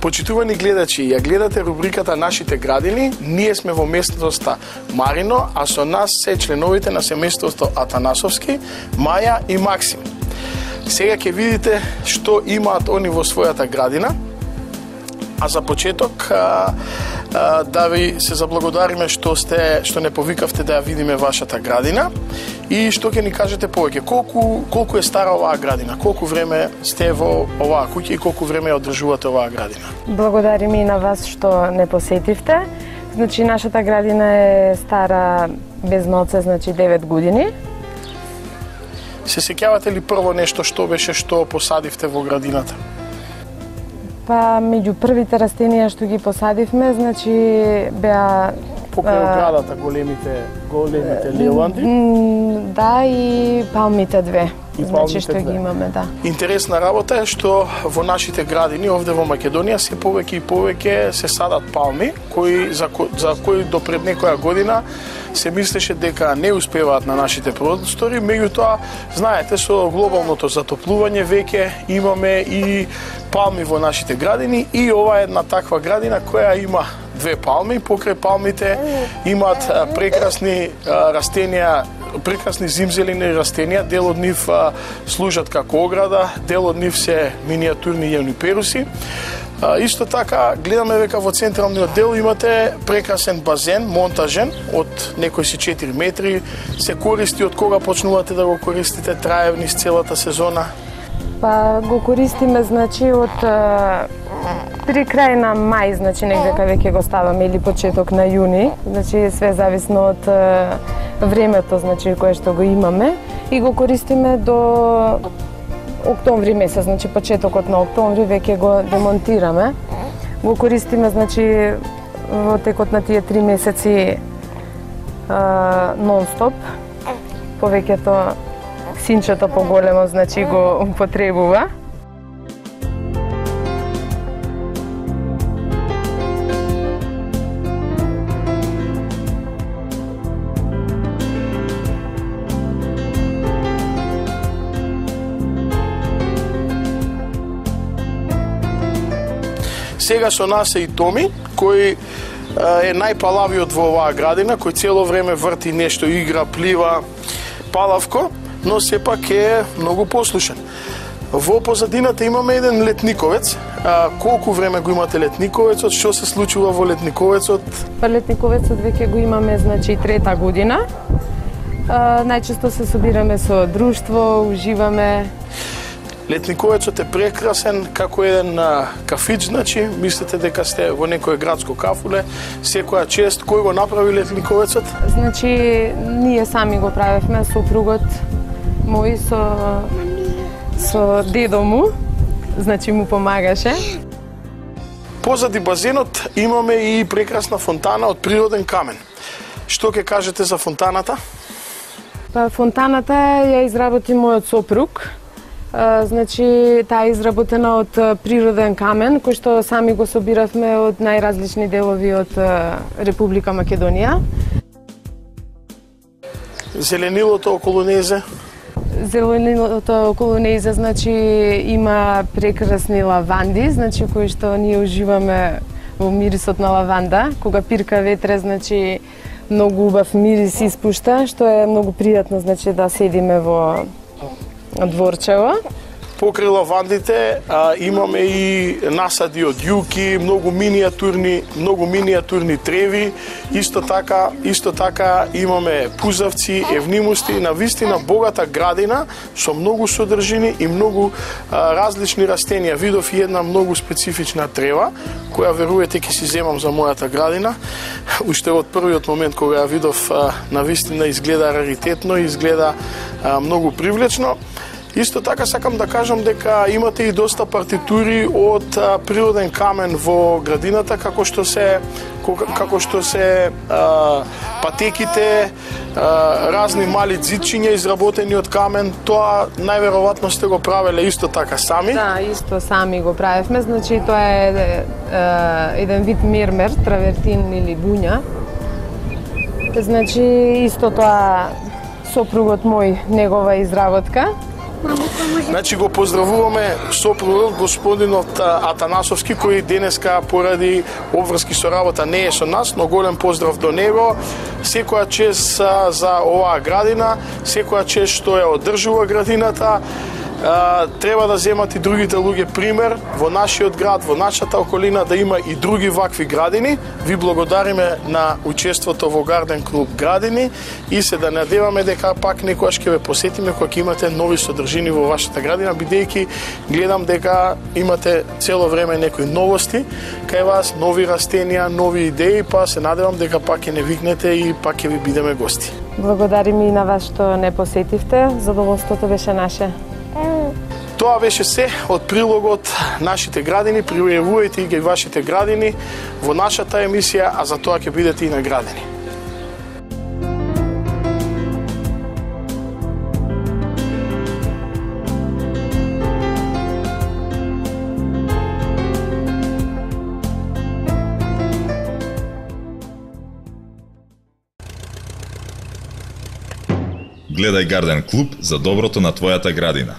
Почитувани гледачи, ја гледате рубриката Нашите градини, ние сме во местноста Марино, а со нас се членовите на семејството Атанасовски, Маја и Максим. Сега ќе видите што имаат они во својата градина, а за почеток да ви се заблагодариме што не повикавте да ја видиме вашата градина и што ќе ни кажете повеќе. Колку е стара оваа градина? Колку време сте во оваа куќа и колку време ја одржувате оваа градина? Благодарим и на вас што не посетивте. Значи, нашата градина е стара без ноце, значи 9 години. Се сеќавате ли прво нешто што беше што посадивте во градината? Па, меѓу првите растенија што ги посадивме, значи беа покрај оградата големите леванди? Да, и палмите две. Значи што ги имаме, да. Интересна работа е што во нашите градини овде во Македонија се повеќе и повеќе се садат палми, за кои до пред некоја година се мислеше дека не успеваат на нашите простори, меѓутоа, знаете, со глобалното затоплување веќе имаме и палми во нашите градини и ова е една таква градина која има две палми, покрај палмите имаат прекрасни растенија, прекрасни зимзелени растенија, дел од нив служат како ограда, дел од нив се миниатурни јуниперуси. Исто така, гледаме века во централниот дел имате прекрасен базен, монтажен, од некои си 4 метри, се користи од кога почнувате да го користите, трае низ целата сезона? Па го користиме, значи, од при крај на мај, значи негде веќе го ставаме, или почеток на јуни, значи све зависно од времето, значи кое што го имаме, и го користиме до октомври месец, значи почетокот на октомври веќе го демонтираме. Го користиме, значи, во текот на тие 3 месеци нон-стоп. Повеќето синчето поголемо, значи го употребува. Сега со нас е и Томи, кој е најпалавиот во оваа градина, кој цело време врти нешто, игра, плива, палавко, но сепак е многу послушен. Во позадината имаме еден летниковец. Колку време го имате летниковецот? Што се случува во летниковецот? Па летниковецот веќе го имаме, значи, 3-та година. Најчесто се собираме со друштво, уживаме. Летниковецот е прекрасен, како еден кафич, значи, мислите дека сте во некој градско кафуле, секоја чест. Кој го направи летниковецот? Значи, ние сами го правевме, сопругот мој со дедо му, значи му помагаше. Позади базенот имаме и прекрасна фонтана од природен камен. Што ќе кажете за фонтаната? Па, фонтаната ја изработи мојот сопруг. Значи, таа е изработена од природен камен, кој што сами го собиравме од најразлични делови од Република Македонија. Зеленилото околу незе? Зеленилото околу незе, значи, има прекрасни лаванди, значи, кои што ние уживаме во мирисот на лаванда. Кога пирка ветре, значи, многу убав мирис испушта, што е многу пријатно, значи, да седиме во дворчево. Покрај лавандите имаме и насади од јуки, многу миниатурни треви. Исто така имаме пузавци, евнимусти, навистина богата градина со многу содржини и многу различни растенија. Видов и една многу специфична трева, која верувате ќе си земам за мојата градина. Уште од првиот момент кога ја видов, навистина изгледа раритетно, изгледа многу привлечно. Исто така сакам да кажам дека имате и доста партитури од природен камен во градината, како што се патеките, разни мали дзидчиња изработени од камен. Тоа најверојатно сте го правеле исто така сами? Да, исто сами го правевме. Значи, тоа е еден вид мермер, травертин или буња. Значи, исто тоа сопругот мој, негова изработка. Значи го поздравуваме сопругот господинот Атанасовски, кој денеска поради обврски со работа не е со нас, но голем поздрав до него. Секоја чест за оваа градина, секоја чест што ја одржува градината. Треба да земат и другите луѓе пример во нашиот град, во нашата околина, да има и други вакви градини. Ви благодариме на учеството во Гарден клуб Градини и се да надеваме дека пак некојаш ќе ве посетиме кога ќе имате нови содржини во вашата градина, бидејќи гледам дека имате цело време некои новости кај вас, нови растенија, нови идеи, па се надевам дека пак ќе не викнете и пак ќе ви бидеме гости. Благодарим и на вас што не посетивте, задоволството беше наше. Тоа беше се од прилогот Нашите градини. Пријавувајте ги вашите градини во нашата емисија, а за тоа ќе бидете и наградени. Гледај Гарден клуб за доброто на твојата градина.